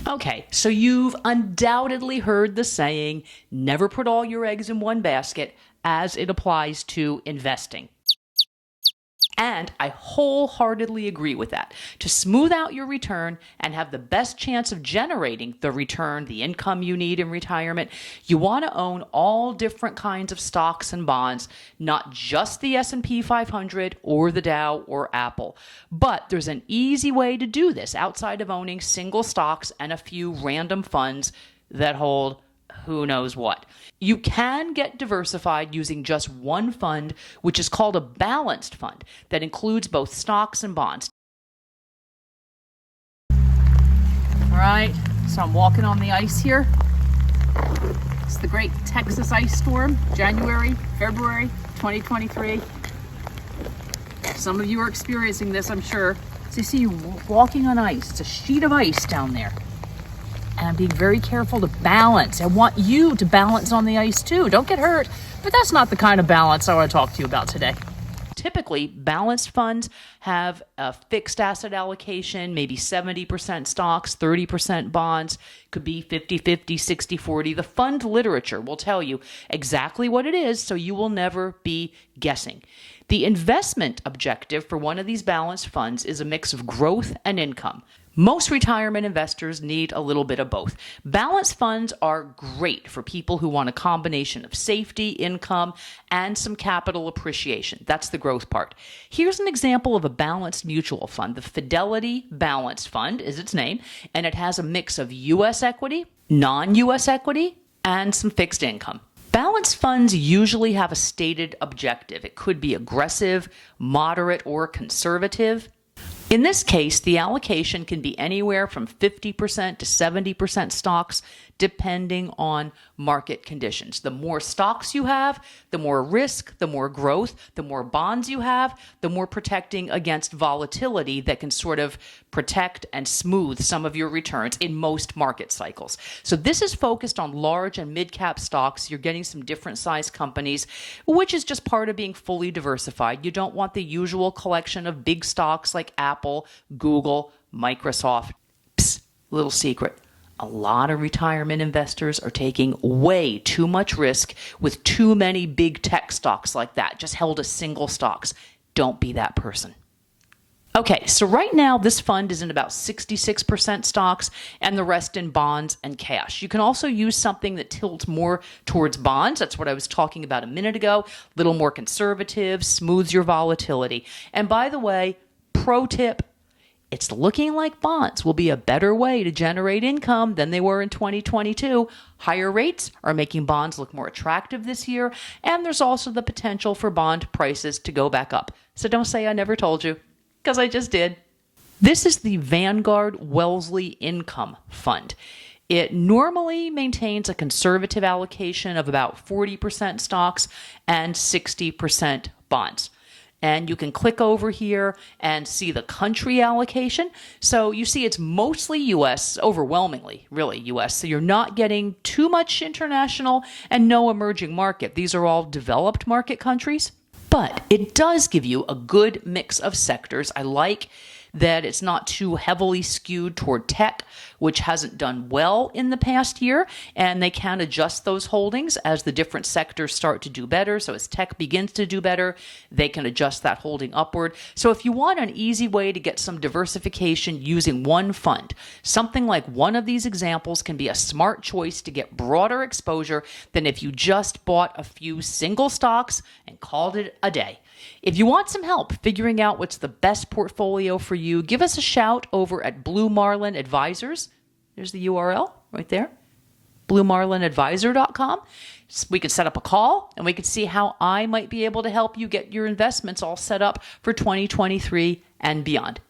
Okay, so you've undoubtedly heard the saying, never put all your eggs in one basket, as it applies to investing. And I wholeheartedly agree with that. To smooth out your return and have the best chance of generating the return, the income you need in retirement, you want to own all different kinds of stocks and bonds, not just the S&P 500 or the Dow or Apple. But there's an easy way to do this outside of owning single stocks and a few random funds that hold who knows what. You can get diversified using just one fund, which is called a balanced fund that includes both stocks and bonds. All right, so I'm walking on the ice here. It's the great Texas ice storm, January, February 2023. Some of you are experiencing this, I'm sure. So you see you walking on ice. It's a sheet of ice down there. And I'm being very careful to balance. I want you to balance on the ice too. Don't get hurt. But that's not the kind of balance I want to talk to you about today. Typically, balanced funds have a fixed asset allocation, maybe 70% stocks, 30% bonds, could be 50-50, 60-40. The fund literature will tell you exactly what it is, so you will never be guessing. The investment objective for one of these balanced funds is a mix of growth and income. Most retirement investors need a little bit of both. Balanced funds are great for people who want a combination of safety, income, and some capital appreciation. That's the growth part. Here's an example of a balanced mutual fund. The Fidelity Balanced Fund is its name, and it has a mix of U.S. equity, non-U.S. equity, and some fixed income. Balanced funds usually have a stated objective. It could be aggressive, moderate, or conservative. In this case, the allocation can be anywhere from 50% to 70% stocks, depending on market conditions. The more stocks you have, the more risk, the more growth, the more bonds you have, the more protecting against volatility that can sort of protect and smooth some of your returns in most market cycles. So this is focused on large and mid-cap stocks. You're getting some different size companies, which is just part of being fully diversified. You don't want the usual collection of big stocks like Apple, Google, Microsoft. Psst, little secret. A lot of retirement investors are taking way too much risk with too many big tech stocks like that, just held as single stocks. Don't be that person. Okay, so right now this fund is in about 66% stocks and the rest in bonds and cash. You can also use something that tilts more towards bonds. That's what I was talking about a minute ago. A little more conservative, smooths your volatility. And by the way, pro tip, it's looking like bonds will be a better way to generate income than they were in 2022. Higher rates are making bonds look more attractive this year, and there's also the potential for bond prices to go back up. So don't say I never told you, because I just did. This is the Vanguard Wellesley Income Fund. It normally maintains a conservative allocation of about 40% stocks and 60% bonds. And you can click over here and see the country allocation. So you see it's mostly U.S., overwhelmingly, really U.S. So you're not getting too much international and no emerging market. These are all developed market countries. But it does give you a good mix of sectors. I like that it's not too heavily skewed toward tech, which hasn't done well in the past year, and they can adjust those holdings as the different sectors start to do better. So as tech begins to do better, they can adjust that holding upward. So if you want an easy way to get some diversification using one fund, something like one of these examples can be a smart choice to get broader exposure than if you just bought a few single stocks and called it a day. If you want some help figuring out what's the best portfolio for you, give us a shout over at Blue Marlin Advisors. There's the URL right there, bluemarlinadvisor.com. We could set up a call and we could see how I might be able to help you get your investments all set up for 2023 and beyond.